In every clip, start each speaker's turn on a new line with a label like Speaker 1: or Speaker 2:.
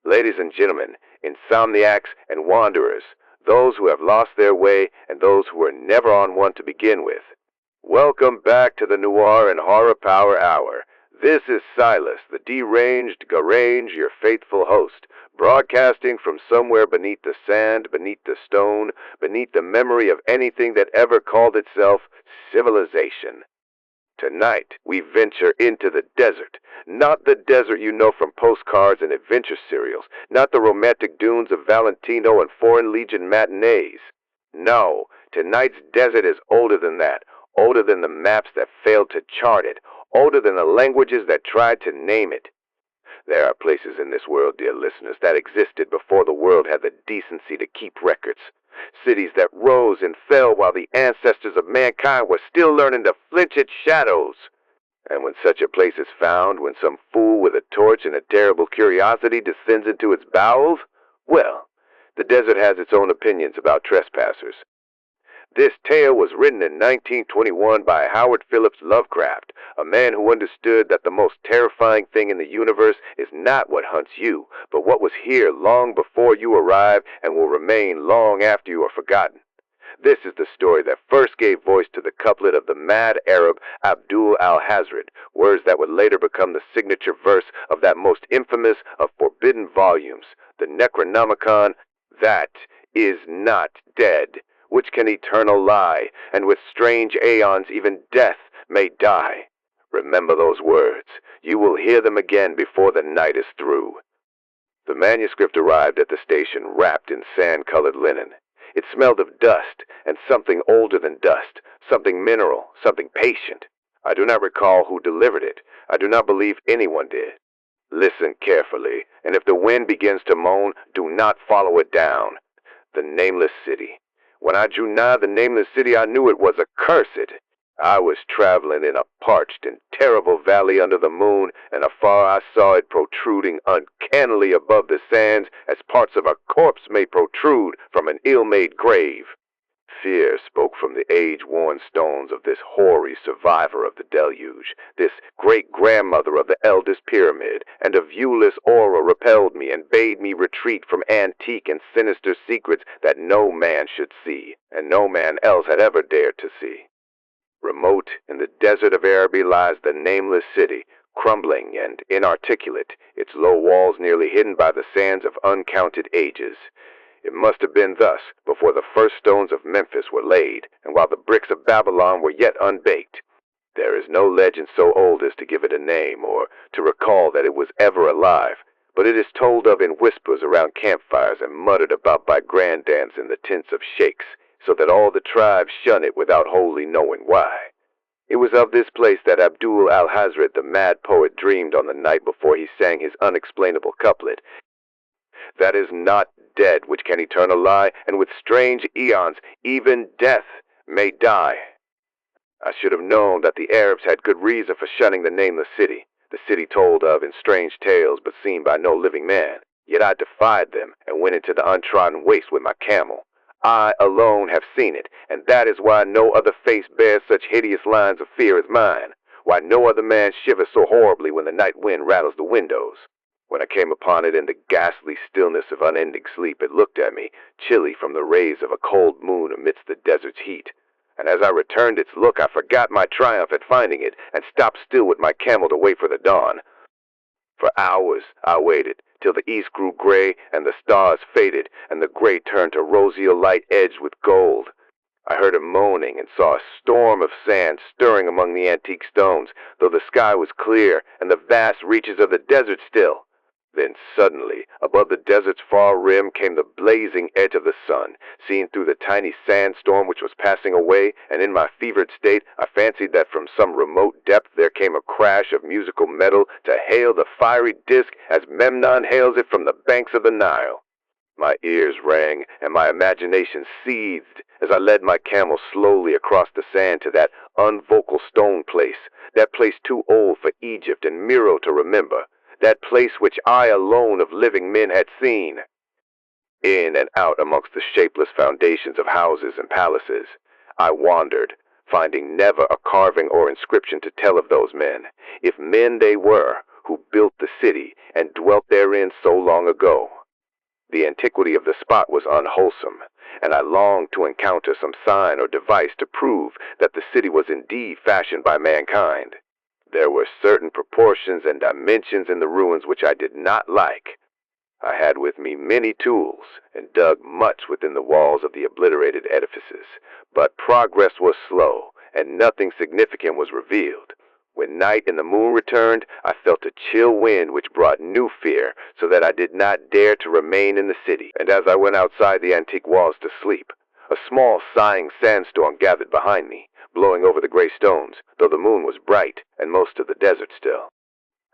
Speaker 1: Ladies and gentlemen, insomniacs and wanderers, those who have lost their way and those who were never on one to begin with. Welcome back to the Noir and Horror Power Hour. This is Silas, the deranged Garaynj, your faithful host, broadcasting from somewhere beneath the sand, beneath the stone, beneath the memory of anything that ever called itself civilization. Tonight, we venture into the desert. Not the desert you know from postcards and adventure serials. Not the romantic dunes of Valentino and Foreign Legion matinees. No, tonight's desert is older than that. Older than the maps that failed to chart it. Older than the languages that tried to name it. There are places in this world, dear listeners, that existed before the world had the decency to keep records. Cities that rose and fell while the ancestors of mankind were still learning to flinch at shadows. And when such a place is found, when some fool with a torch and a terrible curiosity descends into its bowels, well, the desert has its own opinions about trespassers. This tale was written in 1921 by Howard Phillips Lovecraft, a man who understood that the most terrifying thing in the universe is not what hunts you, but what was here long before you arrive and will remain long after you are forgotten. This is the story that first gave voice to the couplet of the mad Arab Abdul al-Hazred, words that would later become the signature verse of that most infamous of forbidden volumes, the Necronomicon, that is not dead, which can eternal lie, and with strange aeons even death may die. Remember those words. You will hear them again before the night is through. The manuscript arrived at the station wrapped in sand-colored linen. It smelled of dust, and something older than dust, something mineral, something patient. I do not recall who delivered it. I do not believe anyone did. Listen carefully, and if the wind begins to moan, do not follow it down. The Nameless City. When I drew nigh the Nameless City, I knew it was accursed. I was traveling in a parched and terrible valley under the moon, and afar I saw it protruding uncannily above the sands as parts of a corpse may protrude from an ill-made grave. Fear spoke from the age-worn stones of this hoary survivor of the deluge, this great-grandmother of the eldest pyramid, and a viewless aura repelled me and bade me retreat from antique and sinister secrets that no man should see, and no man else had ever dared to see. Remote in the desert of Arabian lies the Nameless City, crumbling and inarticulate, its low walls nearly hidden by the sands of uncounted ages. It must have been thus before the first stones of Memphis were laid, and while the bricks of Babylon were yet unbaked. There is no legend so old as to give it a name, or to recall that it was ever alive, but it is told of in whispers around campfires and muttered about by granddads in the tents of sheikhs, so that all the tribes shun it without wholly knowing why. It was of this place that Abdul al-Hazred, the mad poet, dreamed on the night before he sang his unexplainable couplet. That is not dead which can eternal lie, and with strange eons, even death may die. I should have known that the Arabs had good reason for shunning the Nameless City, the city told of in strange tales but seen by no living man. Yet I defied them and went into the untrodden waste with my camel. I alone have seen it, and that is why no other face bears such hideous lines of fear as mine, why no other man shivers so horribly when the night wind rattles the windows. When I came upon it in the ghastly stillness of unending sleep, it looked at me, chilly from the rays of a cold moon amidst the desert's heat. And as I returned its look, I forgot my triumph at finding it, and stopped still with my camel to wait for the dawn. For hours I waited, till the east grew gray, and the stars faded, and the gray turned to rosier light edged with gold. I heard him moaning and saw a storm of sand stirring among the antique stones, though the sky was clear, and the vast reaches of the desert still. Then suddenly, above the desert's far rim came the blazing edge of the sun, seen through the tiny sandstorm which was passing away, and in my fevered state I fancied that from some remote depth there came a crash of musical metal to hail the fiery disk as Memnon hails it from the banks of the Nile. My ears rang, and my imagination seethed as I led my camel slowly across the sand to that unvocal stone place, that place too old for Egypt and Miro to remember, that place which I alone of living men had seen. In and out amongst the shapeless foundations of houses and palaces, I wandered, finding never a carving or inscription to tell of those men, if men they were, who built the city and dwelt therein so long ago. The antiquity of the spot was unwholesome, and I longed to encounter some sign or device to prove that the city was indeed fashioned by mankind. There were certain proportions and dimensions in the ruins which I did not like. I had with me many tools and dug much within the walls of the obliterated edifices, but progress was slow and nothing significant was revealed. When night and the moon returned, I felt a chill wind which brought new fear, so that I did not dare to remain in the city. And as I went outside the antique walls to sleep, a small sighing sandstorm gathered behind me, blowing over the gray stones, though the moon was bright and most of the desert still.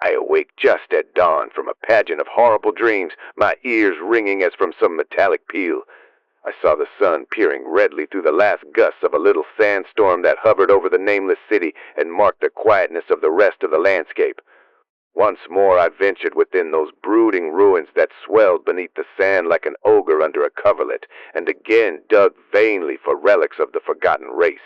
Speaker 1: I awake just at dawn from a pageant of horrible dreams, my ears ringing as from some metallic peal. I saw the sun peering redly through the last gusts of a little sandstorm that hovered over the nameless city and marked the quietness of the rest of the landscape. Once more I ventured within those brooding ruins that swelled beneath the sand like an ogre under a coverlet, and again dug vainly for relics of the forgotten race.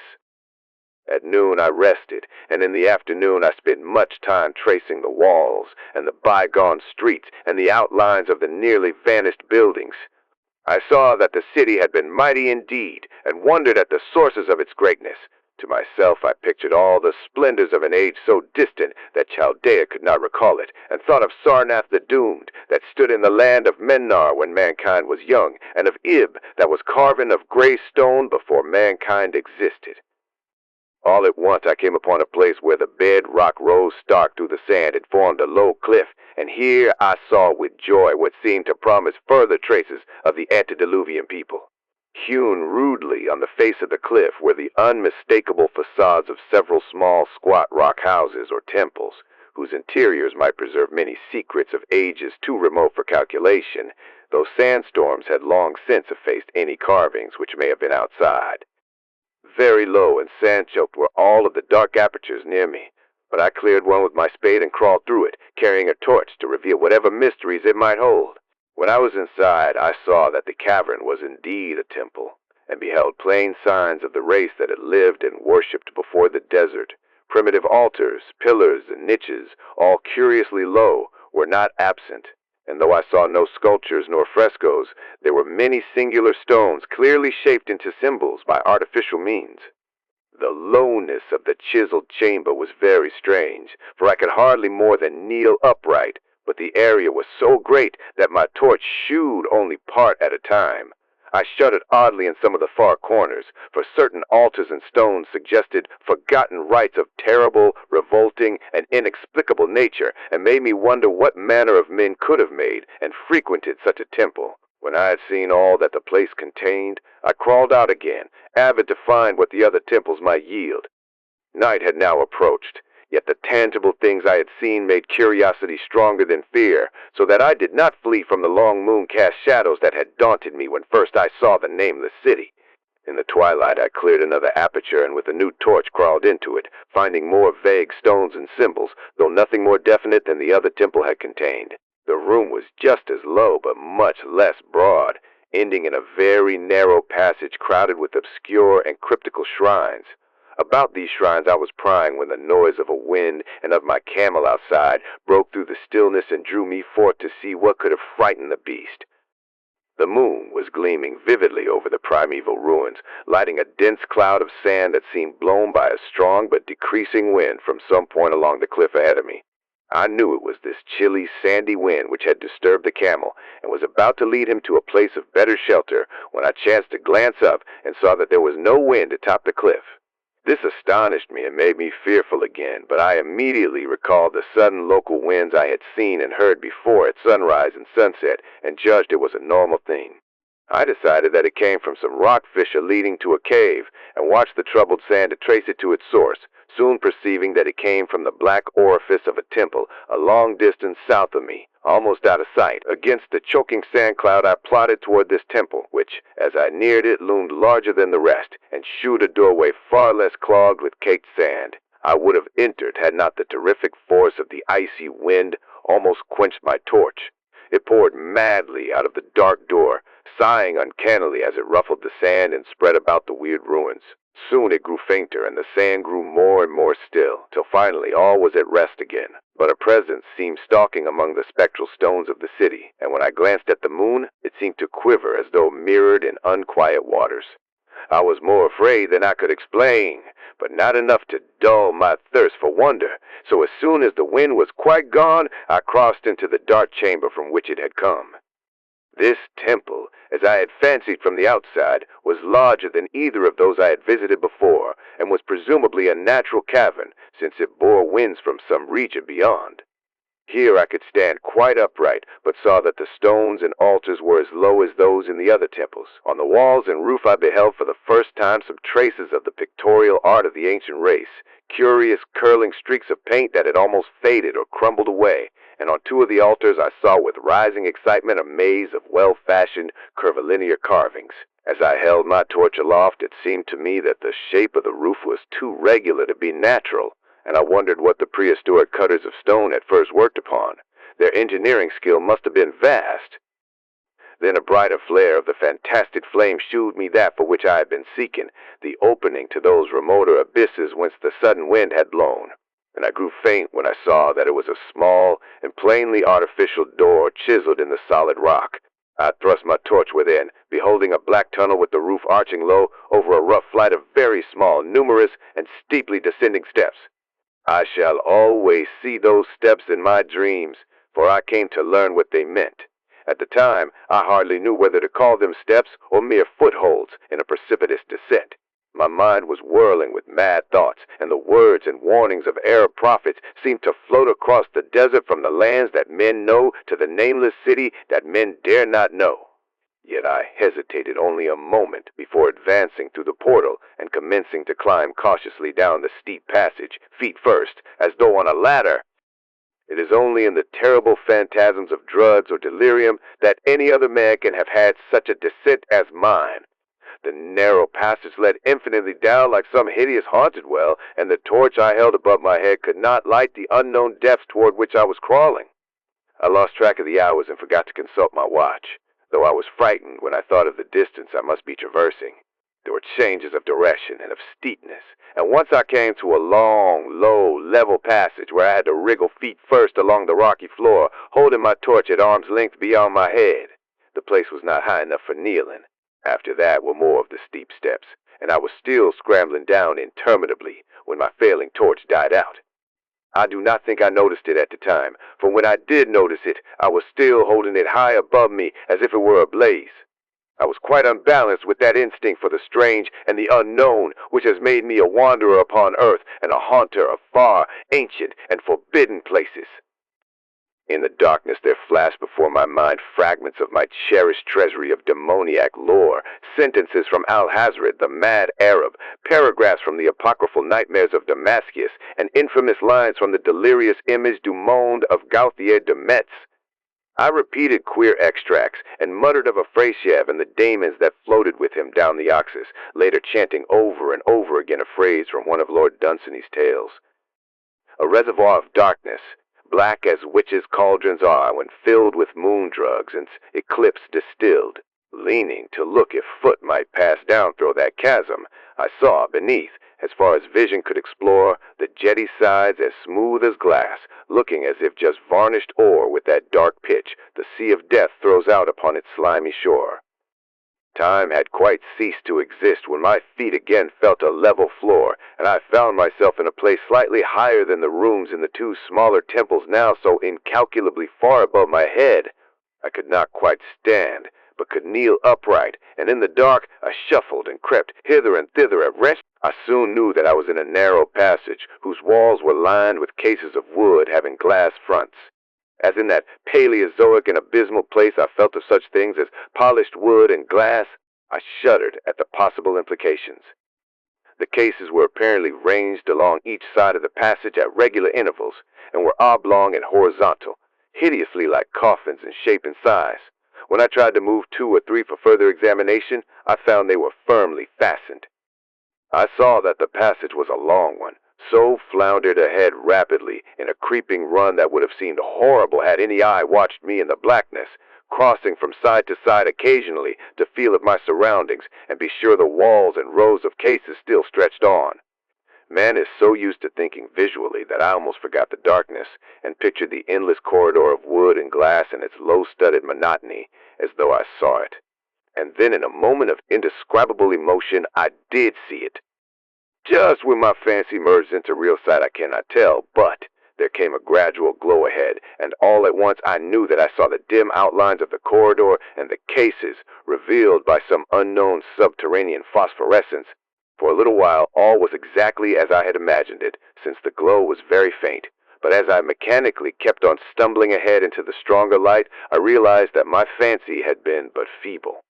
Speaker 1: At noon I rested, and in the afternoon I spent much time tracing the walls and the bygone streets and the outlines of the nearly vanished buildings. I saw that the city had been mighty indeed, and wondered at the sources of its greatness. To myself I pictured all the splendors of an age so distant that Chaldea could not recall it, and thought of Sarnath the Doomed, that stood in the land of Mennar when mankind was young, and of Ib, that was carven of gray stone before mankind existed. All at once I came upon a place where the bedrock rose stark through the sand and formed a low cliff, and here I saw with joy what seemed to promise further traces of the antediluvian people. Hewn rudely on the face of the cliff were the unmistakable facades of several small squat rock houses or temples, whose interiors might preserve many secrets of ages too remote for calculation, though sandstorms had long since effaced any carvings which may have been outside. Very low and sand-choked were all of the dark apertures near me, but I cleared one with my spade and crawled through it, carrying a torch to reveal whatever mysteries it might hold. When I was inside, I saw that the cavern was indeed a temple, and beheld plain signs of the race that had lived and worshipped before the desert. Primitive altars, pillars, and niches, all curiously low, were not absent, and though I saw no sculptures nor frescoes, there were many singular stones clearly shaped into symbols by artificial means. The lowness of the chiseled chamber was very strange, for I could hardly more than kneel upright, but the area was so great that my torch shewed only part at a time. I shuddered oddly in some of the far corners, for certain altars and stones suggested forgotten rites of terrible, revolting, and inexplicable nature, and made me wonder what manner of men could have made and frequented such a temple. When I had seen all that the place contained, I crawled out again, avid to find what the other temples might yield. Night had now approached, yet the tangible things I had seen made curiosity stronger than fear, so that I did not flee from the long moon-cast shadows that had daunted me when first I saw the nameless city. In the twilight I cleared another aperture and with a new torch crawled into it, finding more vague stones and symbols, though nothing more definite than the other temple had contained. The room was just as low but much less broad, ending in a very narrow passage crowded with obscure and cryptical shrines. About these shrines I was prying when the noise of a wind and of my camel outside broke through the stillness and drew me forth to see what could have frightened the beast. The moon was gleaming vividly over the primeval ruins, lighting a dense cloud of sand that seemed blown by a strong but decreasing wind from some point along the cliff ahead of me. I knew it was this chilly, sandy wind which had disturbed the camel and was about to lead him to a place of better shelter when I chanced to glance up and saw that there was no wind atop the cliff. This astonished me and made me fearful again, but I immediately recalled the sudden local winds I had seen and heard before at sunrise and sunset and judged it was a normal thing. I decided that it came from some rock fissure leading to a cave and watched the troubled sand to trace it to its source, soon perceiving that it came from the black orifice of a temple a long distance south of me, almost out of sight. Against the choking sand cloud I plodded toward this temple, which, as I neared it, loomed larger than the rest, and shewed a doorway far less clogged with caked sand. I would have entered had not the terrific force of the icy wind almost quenched my torch. It poured madly out of the dark door, sighing uncannily as it ruffled the sand and spread about the weird ruins. Soon it grew fainter, and the sand grew more and more still, till finally all was at rest again. but a presence seemed stalking among the spectral stones of the city, and when I glanced at the moon, it seemed to quiver as though mirrored in unquiet waters. I was more afraid than I could explain, but not enough to dull my thirst for wonder, so as soon as the wind was quite gone, I crossed into the dark chamber from which it had come. This temple, as I had fancied from the outside, was larger than either of those I had visited before, and was presumably a natural cavern, since it bore winds from some region beyond. Here I could stand quite upright, but saw that the stones and altars were as low as those in the other temples. On the walls and roof I beheld for the first time some traces of the pictorial art of the ancient race, curious curling streaks of paint that had almost faded or crumbled away, and on two of the altars I saw with rising excitement a maze of well-fashioned curvilinear carvings. As I held my torch aloft, it seemed to me that the shape of the roof was too regular to be natural, and I wondered what the prehistoric cutters of stone had first worked upon. Their engineering skill must have been vast. Then a brighter flare of the fantastic flame shewed me that for which I had been seeking, the opening to those remoter abysses whence the sudden wind had blown, and I grew faint when I saw that it was a small and plainly artificial door chiseled in the solid rock. I thrust my torch within, beholding a black tunnel with the roof arching low over a rough flight of very small, numerous, and steeply descending steps. I shall always see those steps in my dreams, for I came to learn what they meant. At the time, I hardly knew whether to call them steps or mere footholds in a precipitous descent. My mind was whirling with mad thoughts, and the words and warnings of Arab prophets seemed to float across the desert from the lands that men know to the nameless city that men dare not know. Yet I hesitated only a moment before advancing through the portal and commencing to climb cautiously down the steep passage, feet first, as though on a ladder. It is only in the terrible phantasms of drugs or delirium that any other man can have had such a descent as mine. The narrow passage led infinitely down like some hideous haunted well, and the torch I held above my head could not light the unknown depths toward which I was crawling. I lost track of the hours and forgot to consult my watch, though I was frightened when I thought of the distance I must be traversing. There were changes of direction and of steepness, and once I came to a long, low, level passage where I had to wriggle feet first along the rocky floor, holding my torch at arm's length beyond my head. The place was not high enough for kneeling. After that were more of the steep steps, and I was still scrambling down interminably when my failing torch died out. I do not think I noticed it at the time, for when I did notice it, I was still holding it high above me as if it were ablaze. I was quite unbalanced with that instinct for the strange and the unknown which has made me a wanderer upon earth and a haunter of far, ancient, and forbidden places. In the darkness there flashed before my mind fragments of my cherished treasury of demoniac lore, sentences from Al-Hazred, the mad Arab, paragraphs from the apocryphal nightmares of Damascus, and infamous lines from the delirious image du monde of Gauthier de Metz. I repeated queer extracts and muttered of Afrasiev and the daemons that floated with him down the Oxus, later chanting over and over again a phrase from one of Lord Dunsany's tales. A reservoir of darkness, black as witches' cauldrons are when filled with moon drugs and eclipse distilled. Leaning to look if foot might pass down through that chasm, I saw beneath, as far as vision could explore, the jetty sides as smooth as glass, looking as if just varnished ore with that dark pitch the sea of death throws out upon its slimy shore. Time had quite ceased to exist when my feet again felt a level floor, and I found myself in a place slightly higher than the rooms in the two smaller temples now so incalculably far above my head. I could not quite stand, but could kneel upright, and in the dark I shuffled and crept hither and thither at rest. I soon knew that I was in a narrow passage, whose walls were lined with cases of wood having glass fronts. As in that Paleozoic and abysmal place I felt of such things as polished wood and glass, I shuddered at the possible implications. The cases were apparently ranged along each side of the passage at regular intervals, and were oblong and horizontal, hideously like coffins in shape and size. When I tried to move two or three for further examination, I found they were firmly fastened. I saw that the passage was a long one, so floundered ahead rapidly in a creeping run that would have seemed horrible had any eye watched me in the blackness, crossing from side to side occasionally to feel of my surroundings and be sure the walls and rows of cases still stretched on. Man is so used to thinking visually that I almost forgot the darkness and pictured the endless corridor of wood and glass and its low-studded monotony as though I saw it. And then in a moment of indescribable emotion, I did see it. Just when my fancy merged into real sight, I cannot tell, but there came a gradual glow ahead, and all at once I knew that I saw the dim outlines of the corridor and the cases revealed by some unknown subterranean phosphorescence. For a little while, all was exactly as I had imagined it, since the glow was very faint. But as I mechanically kept on stumbling ahead into the stronger light, I realized that my fancy had been but feeble.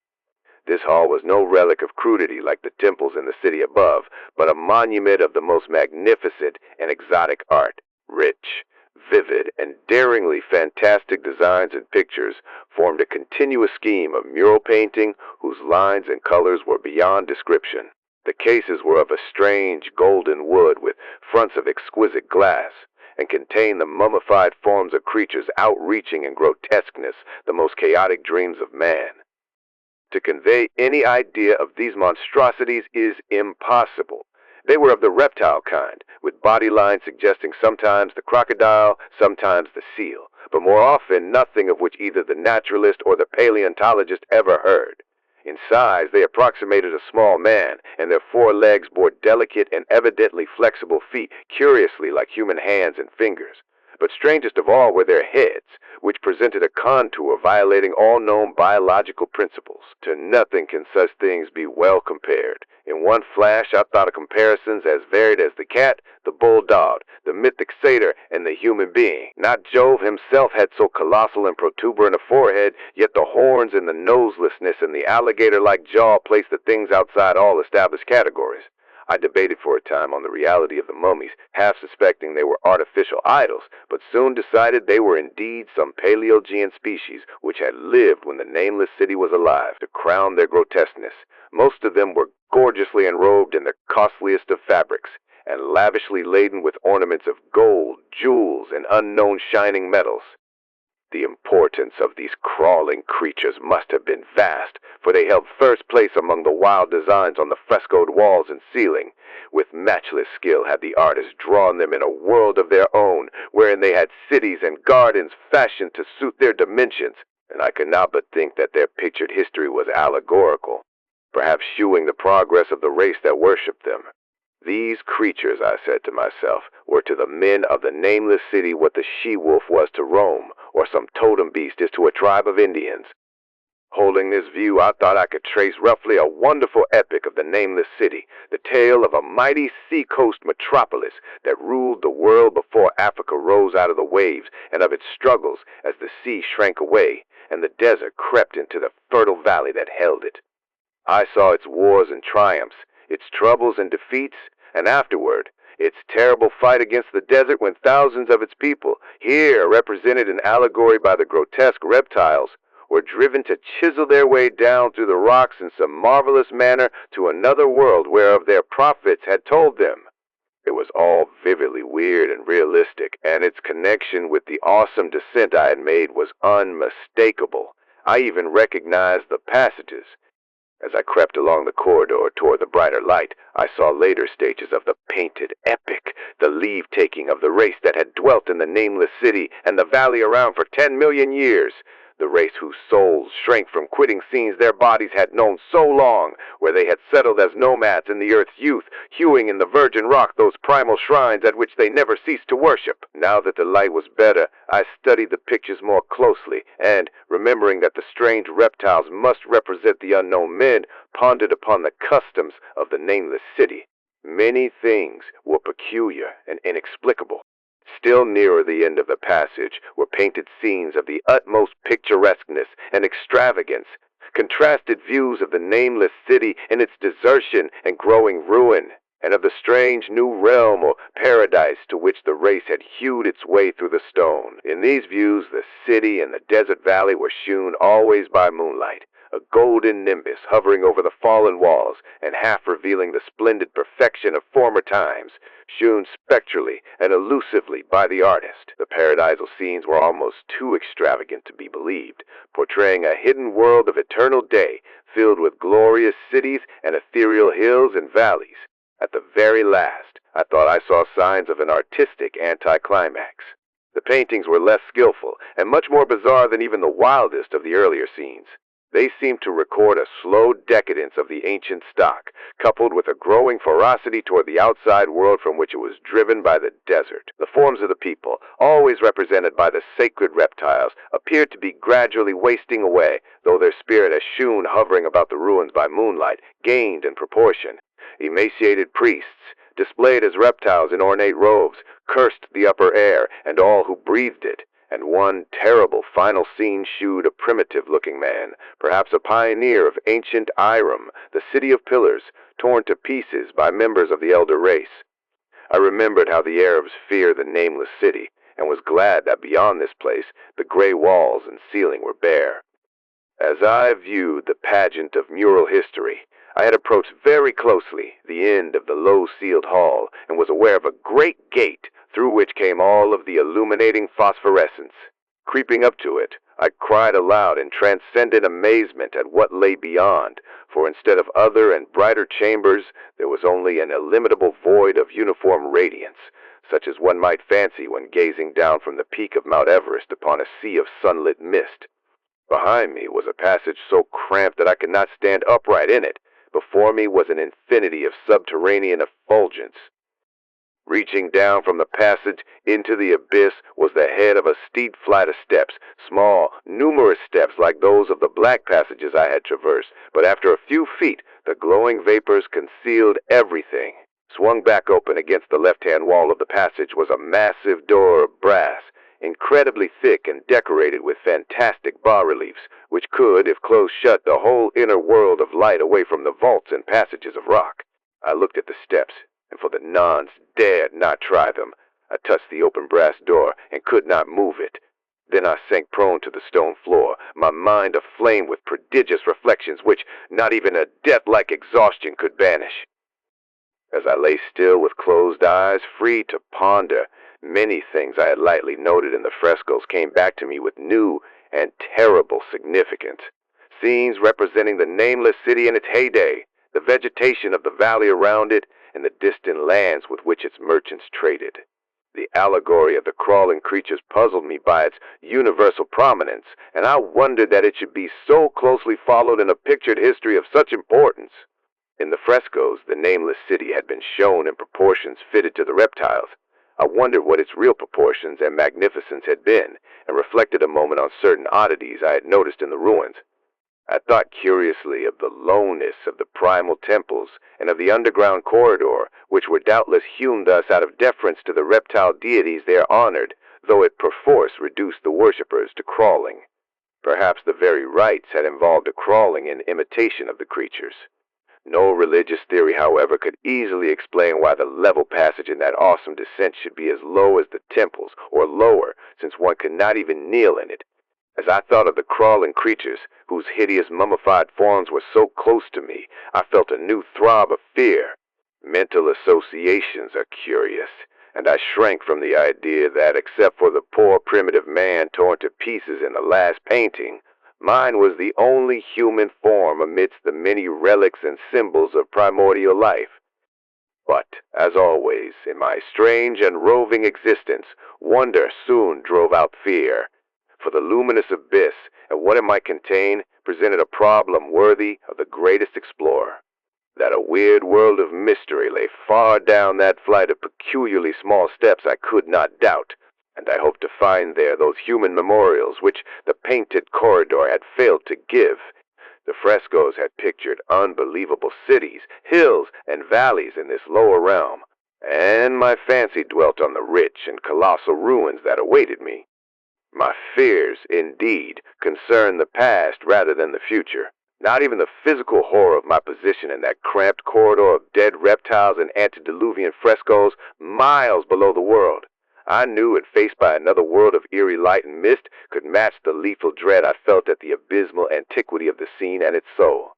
Speaker 1: This hall was no relic of crudity like the temples in the city above, but a monument of the most magnificent and exotic art. Rich, vivid, and daringly fantastic designs and pictures formed a continuous scheme of mural painting whose lines and colors were beyond description. The cases were of a strange golden wood with fronts of exquisite glass, and contained the mummified forms of creatures outreaching in grotesqueness, the most chaotic dreams of man. To convey any idea of these monstrosities is impossible. They were of the reptile kind, with body lines suggesting sometimes the crocodile, sometimes the seal, but more often nothing of which either the naturalist or the paleontologist ever heard. In size, they approximated a small man, and their 4 legs bore delicate and evidently flexible feet, curiously like human hands and fingers. But strangest of all were their heads, which presented a contour violating all known biological principles. To nothing can such things be well compared. In one flash, I thought of comparisons as varied as the cat, the bulldog, the mythic satyr, and the human being. Not Jove himself had so colossal and protuberant a forehead, yet the horns and the noselessness and the alligator-like jaw placed the things outside all established categories. I debated for a time on the reality of the mummies, half suspecting they were artificial idols, but soon decided they were indeed some Paleogean species which had lived when the Nameless city was alive. To crown their grotesqueness, most of them were gorgeously enrobed in the costliest of fabrics, and lavishly laden with ornaments of gold, jewels, and unknown shining metals. The importance of these crawling creatures must have been vast, for they held first place among the wild designs on the frescoed walls and ceiling. With matchless skill had the artists drawn them in a world of their own, wherein they had cities and gardens fashioned to suit their dimensions, and I could not but think that their pictured history was allegorical, perhaps shewing the progress of the race that worshipped them. These creatures, I said to myself, were to the men of the Nameless city what the she-wolf was to Rome, or some totem beast is to a tribe of Indians. Holding this view, I thought I could trace roughly a wonderful epic of the Nameless city, the tale of a mighty sea-coast metropolis that ruled the world before Africa rose out of the waves, and of its struggles as the sea shrank away, and the desert crept into the fertile valley that held it. I saw its wars and triumphs, its troubles and defeats, and afterward, its terrible fight against the desert when thousands of its people, here represented in allegory by the grotesque reptiles, were driven to chisel their way down through the rocks in some marvelous manner to another world whereof their prophets had told them. It was all vividly weird and realistic, and its connection with the awesome descent I had made was unmistakable. I even recognized the passages. As I crept along the corridor toward the brighter light, I saw later stages of the painted epic, the leave-taking of the race that had dwelt in the Nameless city and the valley around for 10 million years. The race whose souls shrank from quitting scenes their bodies had known so long, where they had settled as nomads in the earth's youth, hewing in the virgin rock those primal shrines at which they never ceased to worship. Now that the light was better, I studied the pictures more closely, and, remembering that the strange reptiles must represent the unknown men, pondered upon the customs of the Nameless city. Many things were peculiar and inexplicable. Still nearer the end of the passage were painted scenes of the utmost picturesqueness and extravagance, contrasted views of the Nameless city in its desertion and growing ruin, and of the strange new realm or paradise to which the race had hewed its way through the stone. In these views, the city and the desert valley were shewn always by moonlight, a golden nimbus hovering over the fallen walls and half revealing the splendid perfection of former times, shewn spectrally and elusively by the artist. The paradisal scenes were almost too extravagant to be believed, portraying a hidden world of eternal day, filled with glorious cities and ethereal hills and valleys. At the very last, I thought I saw signs of an artistic anticlimax. The paintings were less skillful and much more bizarre than even the wildest of the earlier scenes. They seemed to record a slow decadence of the ancient stock, coupled with a growing ferocity toward the outside world from which it was driven by the desert. The forms of the people, always represented by the sacred reptiles, appeared to be gradually wasting away, though their spirit as shewn hovering about the ruins by moonlight gained in proportion. Emaciated priests, displayed as reptiles in ornate robes, cursed the upper air and all who breathed it. And one terrible final scene shewed a primitive-looking man, perhaps a pioneer of ancient Iram, the city of pillars, torn to pieces by members of the elder race. I remembered how the Arabs fear the Nameless city, and was glad that beyond this place the gray walls and ceiling were bare. As I viewed the pageant of mural history, I had approached very closely the end of the low-ceiled hall and was aware of a great gate through which came all of the illuminating phosphorescence. Creeping up to it, I cried aloud in transcendent amazement at what lay beyond, for instead of other and brighter chambers, there was only an illimitable void of uniform radiance, such as one might fancy when gazing down from the peak of Mount Everest upon a sea of sunlit mist. Behind me was a passage so cramped that I could not stand upright in it. Before me was an infinity of subterranean effulgence. Reaching down from the passage into the abyss was the head of a steep flight of steps, small, numerous steps like those of the black passages I had traversed, but after a few feet, the glowing vapors concealed everything. Swung back open against the left-hand wall of the passage was a massive door of brass, incredibly thick and decorated with fantastic bas-reliefs, which could, if closed shut, the whole inner world of light away from the vaults and passages of rock. I looked at the steps, and for the nonce dared not try them. I touched the open brass door and could not move it. Then I sank prone to the stone floor, my mind aflame with prodigious reflections which not even a death-like exhaustion could banish. As I lay still with closed eyes, free to ponder, many things I had lightly noted in the frescoes came back to me with new and terrible significance. Scenes representing the Nameless city in its heyday, the vegetation of the valley around it, and the distant lands with which its merchants traded. The allegory of the crawling creatures puzzled me by its universal prominence, and I wondered that it should be so closely followed in a pictured history of such importance. In the frescoes, the Nameless city had been shown in proportions fitted to the reptiles. I wondered what its real proportions and magnificence had been, and reflected a moment on certain oddities I had noticed in the ruins. I thought curiously of the lowness of the primal temples and of the underground corridor, which were doubtless hewn thus out of deference to the reptile deities there honored, though it perforce reduced the worshippers to crawling. Perhaps the very rites had involved a crawling in imitation of the creatures. No religious theory, however, could easily explain why the level passage in that awesome descent should be as low as the temples, or lower, since one could not even kneel in it. As I thought of the crawling creatures, whose hideous mummified forms were so close to me, I felt a new throb of fear. Mental associations are curious, and I shrank from the idea that, except for the poor primitive man torn to pieces in the last painting, mine was the only human form amidst the many relics and symbols of primordial life. But, as always, in my strange and roving existence, wonder soon drove out fear. For the luminous abyss and what it might contain presented a problem worthy of the greatest explorer. That a weird world of mystery lay far down that flight of peculiarly small steps I could not doubt, and I hoped to find there those human memorials which the painted corridor had failed to give. The frescoes had pictured unbelievable cities, hills, and valleys in this lower realm, and my fancy dwelt on the rich and colossal ruins that awaited me. My fears, indeed, concerned the past rather than the future. Not even the physical horror of my position in that cramped corridor of dead reptiles and antediluvian frescoes miles below the world. I knew it, faced by another world of eerie light and mist, could match the lethal dread I felt at the abysmal antiquity of the scene and its soul.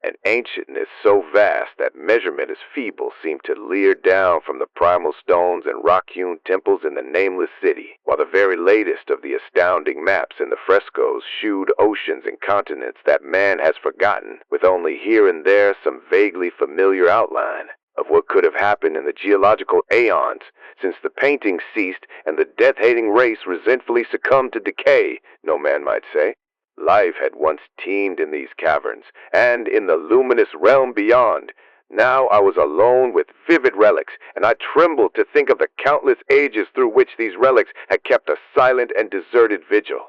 Speaker 1: An ancientness so vast that measurement is feeble seemed to leer down from the primal stones and rock-hewn temples in the Nameless city, while the very latest of the astounding maps in the frescoes shewed oceans and continents that man has forgotten, with only here and there some vaguely familiar outline. of what could have happened in the geological aeons, since the painting ceased and the death-hating race resentfully succumbed to decay, no man might say. Life had once teemed in these caverns, and in the luminous realm beyond. Now I was alone with vivid relics, and I trembled to think of the countless ages through which these relics had kept a silent and deserted vigil.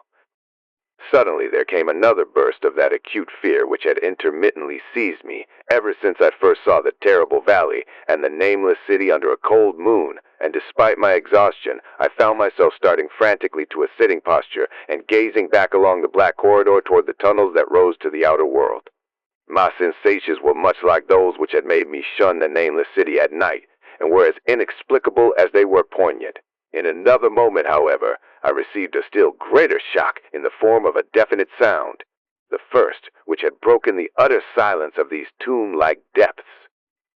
Speaker 1: Suddenly there came another burst of that acute fear which had intermittently seized me ever since I first saw the terrible valley and the nameless city under a cold moon, and despite my exhaustion, I found myself starting frantically to a sitting posture and gazing back along the black corridor toward the tunnels that rose to the outer world. My sensations were much like those which had made me shun the nameless city at night, and were as inexplicable as they were poignant. In another moment, however, I received a still greater shock in the form of a definite sound, the first which had broken the utter silence of these tomb-like depths.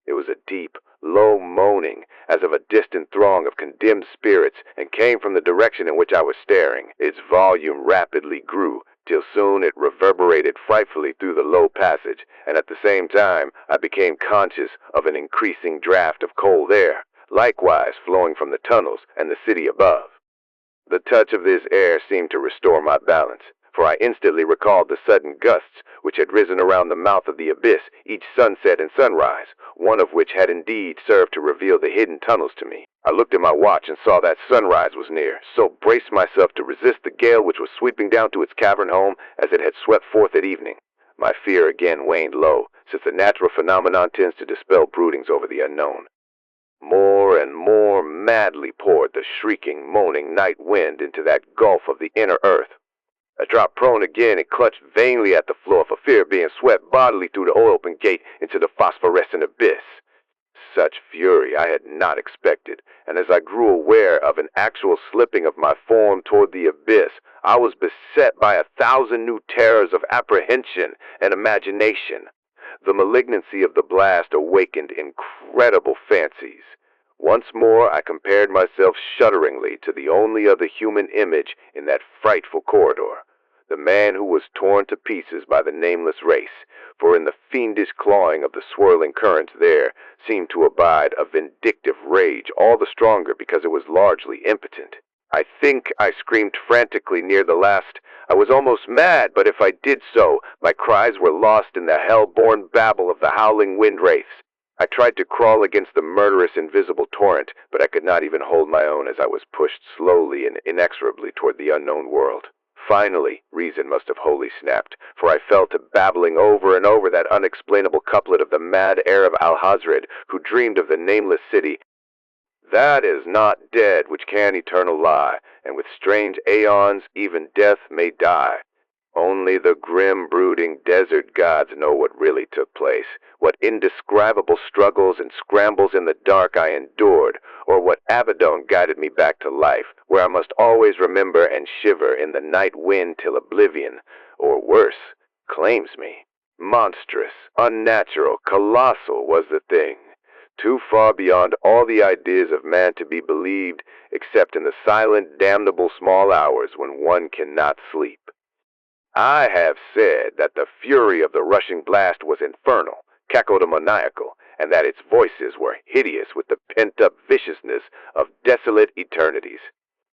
Speaker 1: It was a deep, low moaning, as of a distant throng of condemned spirits, and came from the direction in which I was staring. Its volume rapidly grew, till soon it reverberated frightfully through the low passage, and at the same time I became conscious of an increasing draft of cold air, likewise flowing from the tunnels and the city above. The touch of this air seemed to restore my balance, for I instantly recalled the sudden gusts which had risen around the mouth of the abyss each sunset and sunrise, one of which had indeed served to reveal the hidden tunnels to me. I looked at my watch and saw that sunrise was near, so braced myself to resist the gale which was sweeping down to its cavern home as it had swept forth at evening. My fear again waned low, since the natural phenomenon tends to dispel broodings over the unknown. More and more madly poured the shrieking, moaning night wind into that gulf of the inner earth. I dropped prone again and clutched vainly at the floor for fear of being swept bodily through the open gate into the phosphorescent abyss. Such fury I had not expected, and as I grew aware of an actual slipping of my form toward the abyss, I was beset by 1,000 new terrors of apprehension and imagination. The malignancy of the blast awakened incredible fancies. Once more I compared myself shudderingly to the only other human image in that frightful corridor, the man who was torn to pieces by the nameless race, for in the fiendish clawing of the swirling currents there seemed to abide a vindictive rage, all the stronger because it was largely impotent. I think I screamed frantically near the last. I was almost mad, but if I did so, my cries were lost in the hell-born babble of the howling wind wraiths. I tried to crawl against the murderous invisible torrent, but I could not even hold my own as I was pushed slowly and inexorably toward the unknown world. Finally, reason must have wholly snapped, for I fell to babbling over and over that unexplainable couplet of the mad Arab Alhazred, who dreamed of the nameless city. That is not dead which can eternal lie, and with strange aeons even death may die. Only the grim, brooding desert gods know what really took place, what indescribable struggles and scrambles in the dark I endured, or what Abaddon guided me back to life, where I must always remember and shiver in the night wind till oblivion, or worse, claims me. Monstrous, unnatural, colossal was the thing, too far beyond all the ideas of man to be believed, except in the silent, damnable small hours when one cannot sleep. I have said that the fury of the rushing blast was infernal, cacodemoniacal, and that its voices were hideous with the pent-up viciousness of desolate eternities.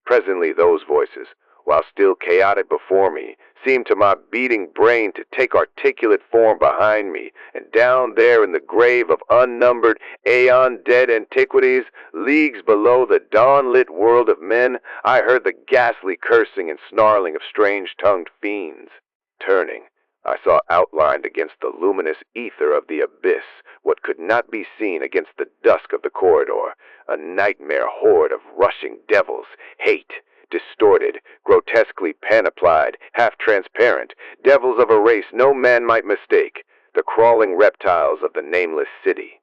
Speaker 1: Presently those voices, while still chaotic before me, seemed to my beating brain to take articulate form behind me, and down there in the grave of unnumbered aeon-dead antiquities, leagues below the dawn-lit world of men, I heard the ghastly cursing and snarling of strange-tongued fiends. Turning, I saw outlined against the luminous ether of the abyss what could not be seen against the dusk of the corridor, a nightmare horde of rushing devils, hate, distorted, grotesquely panoplied, half-transparent, devils of a race no man might mistake, the crawling reptiles of the nameless city.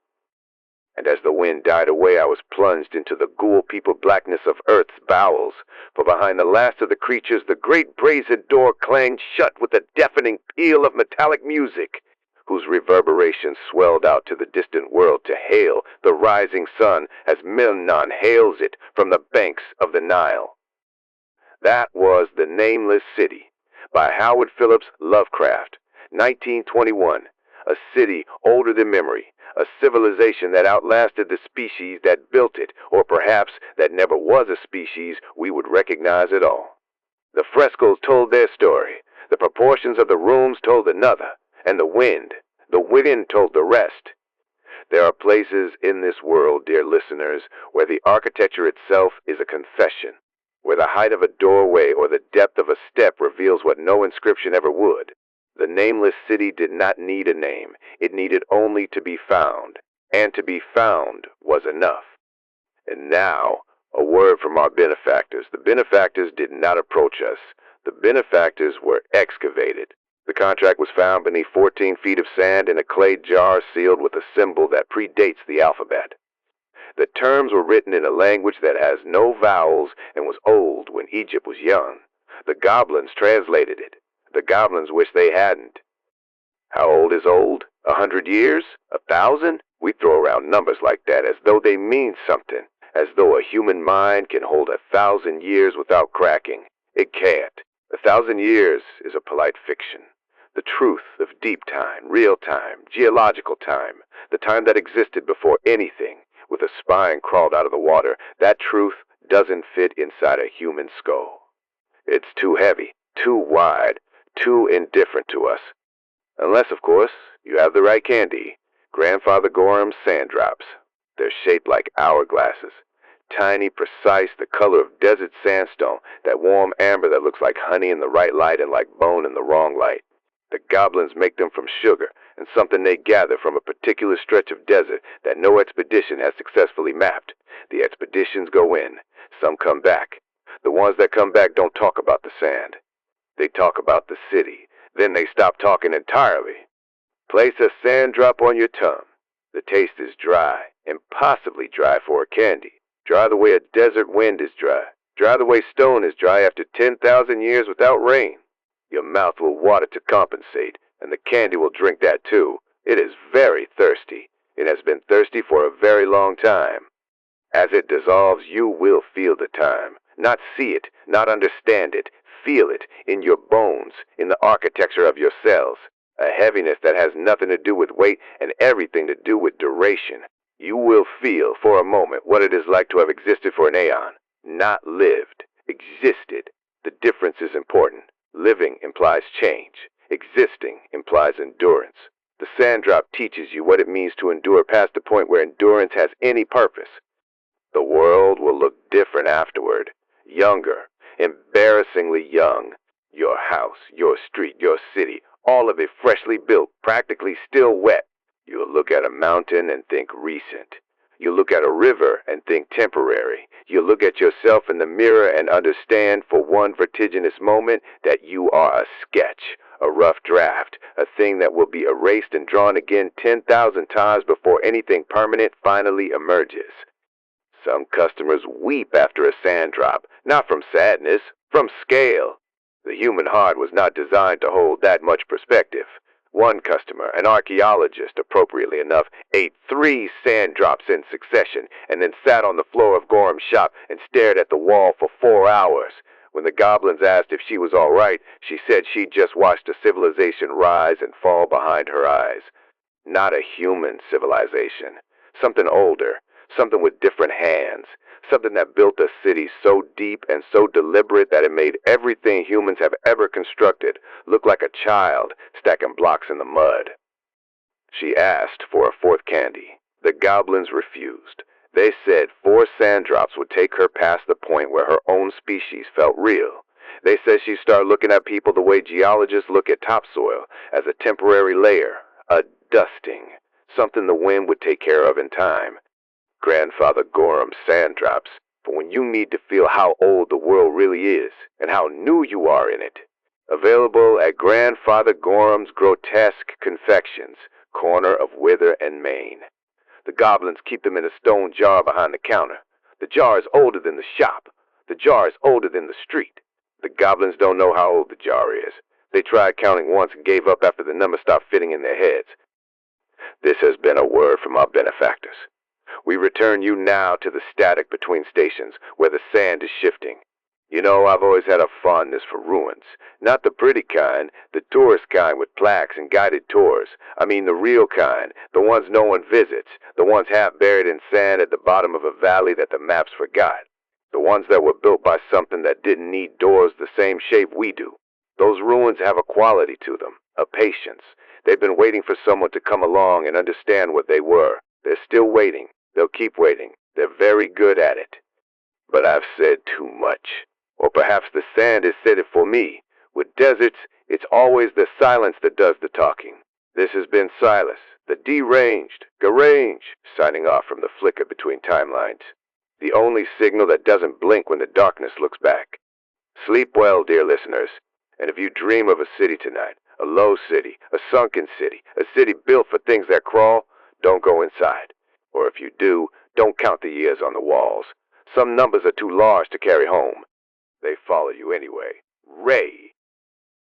Speaker 1: And as the wind died away, I was plunged into the ghoul-peopled blackness of earth's bowels, for behind the last of the creatures the great brazen door clanged shut with a deafening peal of metallic music, whose reverberations swelled out to the distant world to hail the rising sun as Memnon hails it from the banks of the Nile. That was The Nameless City, by Howard Phillips Lovecraft, 1921, a city older than memory, A civilization that outlasted the species that built it, or perhaps that never was a species we would recognize at all. The frescoes told their story, the proportions of the rooms told another, and the wind told the rest. There are places in this world, dear listeners, where the architecture itself is a confession, where the height of a doorway or the depth of a step reveals what no inscription ever would. The nameless city did not need a name. It needed only to be found, and to be found was enough. And now, a word from our benefactors. The benefactors did not approach us. The benefactors were excavated. The contract was found beneath 14 feet of sand in a clay jar sealed with a symbol that predates the alphabet. The terms were written in a language that has no vowels and was old when Egypt was young. The goblins translated it. The goblins wish they hadn't. How old is old? 100 years? 1,000? We throw around numbers like that as though they mean something, as though a human mind can hold 1,000 years without cracking. It can't. 1,000 years is a polite fiction. The truth of deep time, real time, geological time, the time that existed before anything, with a spine crawled out of the water, that truth doesn't fit inside a human skull. It's too heavy, too wide, too indifferent to us. Unless, of course, you have the right candy. Grandfather Gorham's sand drops. They're shaped like hourglasses. Tiny, precise, the color of desert sandstone, that warm amber that looks like honey in the right light and like bone in the wrong light. The goblins make them from sugar and something they gather from a particular stretch of desert that no expedition has successfully mapped. The expeditions go in. Some come back. The ones that come back don't talk about the sand. They talk about the city. Then they stop talking entirely. Place a sand drop on your tongue. The taste is dry, impossibly dry for a candy. Dry the way a desert wind is dry. Dry the way stone is dry after 10,000 years without rain. Your mouth will water to compensate, and the candy will drink that too. It is very thirsty. It has been thirsty for a very long time. As it dissolves, you will feel the time. Not see it, not understand it. Feel it in your bones, in the architecture of your cells. A heaviness that has nothing to do with weight and everything to do with duration. You will feel for a moment what it is like to have existed for an aeon. Not lived. Existed. The difference is important. Living implies change. Existing implies endurance. The sand drop teaches you what it means to endure past the point where endurance has any purpose. The world will look different afterward. Younger. Embarrassingly young. Your house, your street, your city, all of it freshly built, practically still wet. You'll look at a mountain and think recent. You look at a river and think temporary. You look at yourself in the mirror and understand for one vertiginous moment that you are a sketch, a rough draft, a thing that will be erased and drawn again 10,000 times before anything permanent finally emerges. Some customers weep after a sand drop, not from sadness, from scale. The human heart was not designed to hold that much perspective. One customer, an archaeologist, appropriately enough, ate 3 sand drops in succession and then sat on the floor of Gorham's shop and stared at the wall for 4 hours. When the goblins asked if she was all right, she said she'd just watched a civilization rise and fall behind her eyes. Not a human civilization. Something older. Something with different hands. Something that built a city so deep and so deliberate that it made everything humans have ever constructed look like a child stacking blocks in the mud. She asked for a 4th candy. The goblins refused. They said 4 sand drops would take her past the point where her own species felt real. They said she'd start looking at people the way geologists look at topsoil, as a temporary layer, a dusting, something the wind would take care of in time. Grandfather Gorham's sand drops, for when you need to feel how old the world really is and how new you are in it. Available at Grandfather Gorham's Grotesque Confections, corner of Wither and Main. The goblins keep them in a stone jar behind the counter. The jar is older than the shop. The jar is older than the street. The goblins don't know how old the jar is. They tried counting once and gave up after the number stopped fitting in their heads. This has been a word from our benefactors. We return you now to the static between stations, where the sand is shifting. You know, I've always had a fondness for ruins. Not the pretty kind, the tourist kind with plaques and guided tours. I mean the real kind, the ones no one visits, the ones half buried in sand at the bottom of a valley that the maps forgot. The ones that were built by something that didn't need doors the same shape we do. Those ruins have a quality to them, a patience. They've been waiting for someone to come along and understand what they were. They're still waiting. They'll keep waiting. They're very good at it. But I've said too much. Or perhaps the sand has said it for me. With deserts, it's always the silence that does the talking. This has been Silas, the Deranged, Garaynj, signing off from the flicker between timelines. The only signal that doesn't blink when the darkness looks back. Sleep well, dear listeners. And if you dream of a city tonight, a low city, a sunken city, a city built for things that crawl, don't go inside. Or if you do, don't count the years on the walls. Some numbers are too large to carry home. They follow you anyway. Ray.